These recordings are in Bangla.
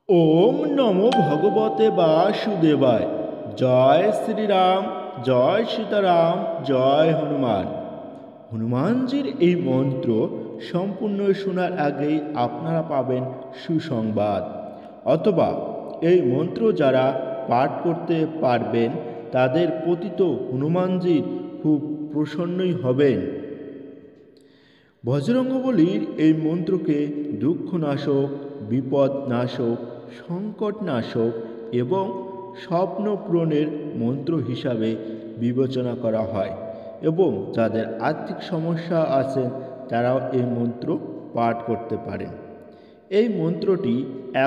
ওম নমো ভগবতে বাসুদেবায়। জয় শ্রীরাম, জয় সীতারাম, জয় হনুমান। হনুমানজির এই মন্ত্র সম্পূর্ণ শোনার আগেই আপনারা পাবেন সুসংবাদ, অথবা এই মন্ত্র যারা পাঠ করতে পারবেন তাদের প্রতি তো হনুমানজির খুব প্রসন্নই হবেন। বজরঙ্গবলীর এই মন্ত্রকে দুঃখনাশক, বিপদনাশক, সংকটনাশক এবং স্বপ্ন পূরণের মন্ত্র হিসাবে বিবেচনা করা হয় এবং যাদের আর্থিক সমস্যা আছে তারাও এই মন্ত্র পাঠ করতে পারেন। এই মন্ত্রটি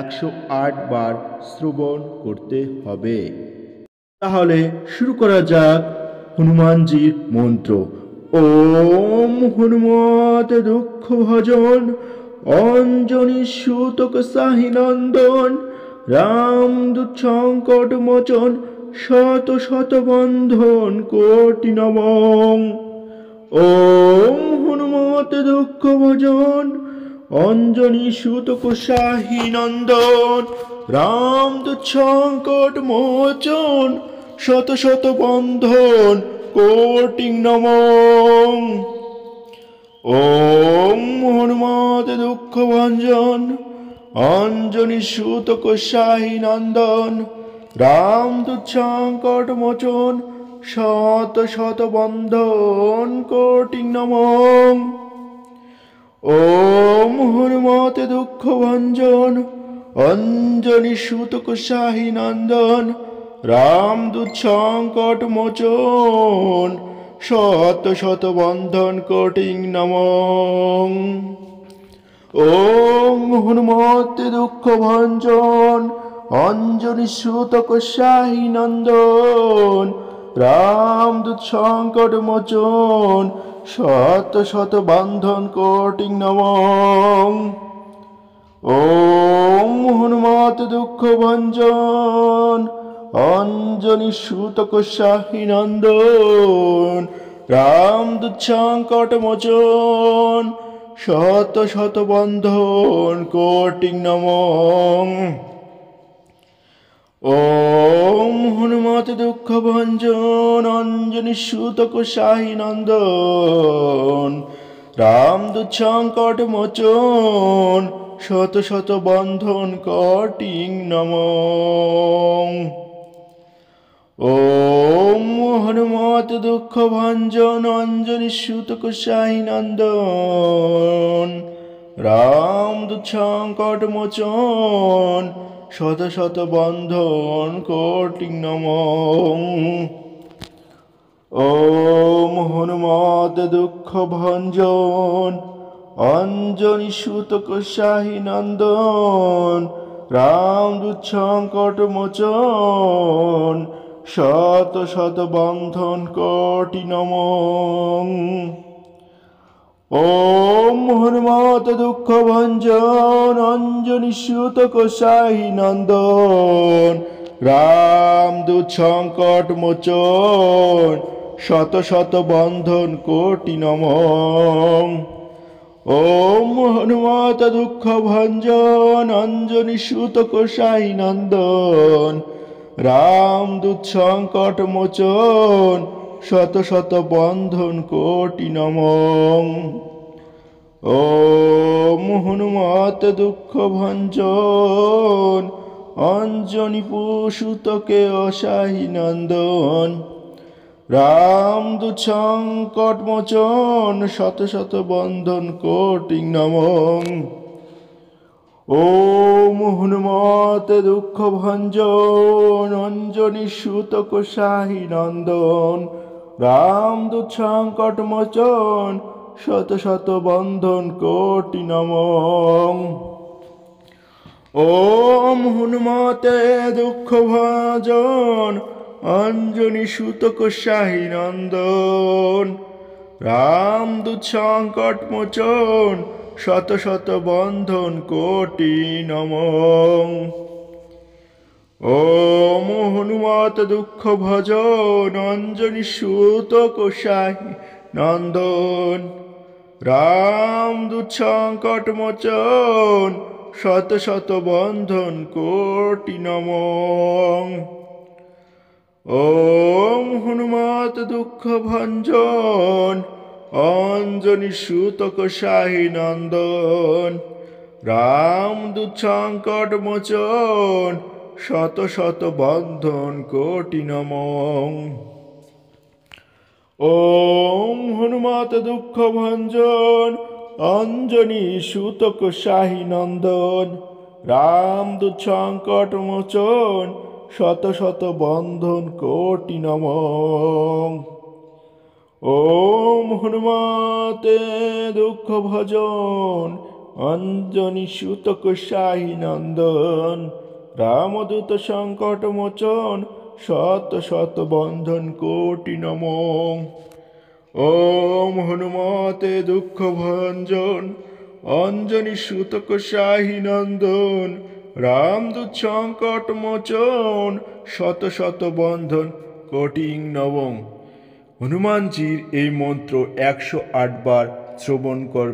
108 বার শ্রবণ করতে হবে। তাহলে শুরু করা যাক হনুমানজির মন্ত্র। ওম হনুমত দুঃখ ভজন অঞ্জনী সুতক সাহি নন্দন রামদূত সংকট মোচন শত শত বন্ধন কোটি নমঃ। ওম হনুমত দুঃখ ভজন অঞ্জনী সুতক সাহি নন্দন রামদূত সংকট মোচন শত শত বন্ধন কোটি নমঃ। ওম হনুমত দুঃখ ভঞ্জন অঞ্জনী সুতক সাহি নন্দন রামদূত সংকট মোচন শত শত বন্ধন কোটি নমঃ। ওম হনুমত দুঃখ ভঞ্জন অঞ্জনী সুতক সাহি নন্দন রামদূত সংকট মোচন শত শত বন্ধন কোটি নমঃ। ওম হনুমত দুঃখ ভঞ্জন অঞ্জনী সুতক সাহি নন্দন রামদূত সংকট মোচন শত শত বন্ধন কোটি নমঃ। ওম হনুমত দুঃখ ভঞ্জন অঞ্জনী সুতক সাহি নন্দন রামদূত সংকট মোচন শত শত বন্ধন কোটি নমঃ। ওম হনুমত দুঃখ ভঞ্জন অঞ্জনী সুতক সাহি নন্দন রামদূত সংকট মোচন শত শত বন্ধন কোটি নমঃ। ওম হনুমত দুঃখ ভঞ্জন অঞ্জনী সুতক সাহি নন্দন রামদূত সংকট মোচন শত শত বন্ধন কোটি নমঃ। ওম হনুমত দুঃখ ভঞ্জন অঞ্জনী সুতক সাহি নন্দন রামদূত সংকট মোচন শত শত বন্ধন কোটি নমঃ। ওম হনুমত দুঃখ ভঞ্জন অঞ্জনী সুতক সাহি নন্দন রামদূত সংকট মোচন শত শত বন্ধন কোটি নমঃ। ওম হনুমত দুঃখ ভঞ্জন অঞ্জনী সুতক সাহি নন্দন রামদূত সংকট মোচন শত শত বন্ধন কোটি নমঃ। ওম হনুমত দুঃখ ভঞ্জন অঞ্জনী সুতকে অসাহি নন্দন রামদূত সংকট মোচন শত শত বন্ধন কোটি নমঃ। ওম হনুমত দুঃখ ভঞ্জন অঞ্জনী সুতক সাহি নন্দন রামদূত সংকট মোচন শত শত বন্ধন কোটি নমঃ। ওম হনুমতে দুঃখ ভঞ্জন অঞ্জনী সুতক সাহি নন্দন রামদূত সংকট মোচন শত শত বন্ধন কোটি নমঃ। ওম হনুমত দুঃখ ভজন অঞ্জনী সুতক সাহি নন্দন রামদূত সংকট মোচন শত শত বন্ধন কোটি নমঃ। ওম হনুমত দুঃখ ভঞ্জন অঞ্জনী সুতক শাহী নন্দন, রামদূত সংকট মোচন শত শত বন্ধন কোটি নমঃ। ওম হনুমত দুঃখ ভঞ্জন অঞ্জনী সুতক শাহী নন্দন, রামদূত সংকট মোচন শত শত বন্ধন কোটি নমঃ। ওম হনুমতে দুঃখ ভজন অঞ্জনী সুতক শাহী নন্দন, রামদূত সংকট মোচন শত শত বন্ধন কোটি নমঃ। ওম হনুমতে দুঃখ ভঞ্জন অঞ্জনী সুতক শাহী নন্দন, রামদূত সংকট মোচন শত শত বন্ধন কোটি নমঃ। হনুমানজির এই মন্ত্র 108 বার শ্রবণ করবে।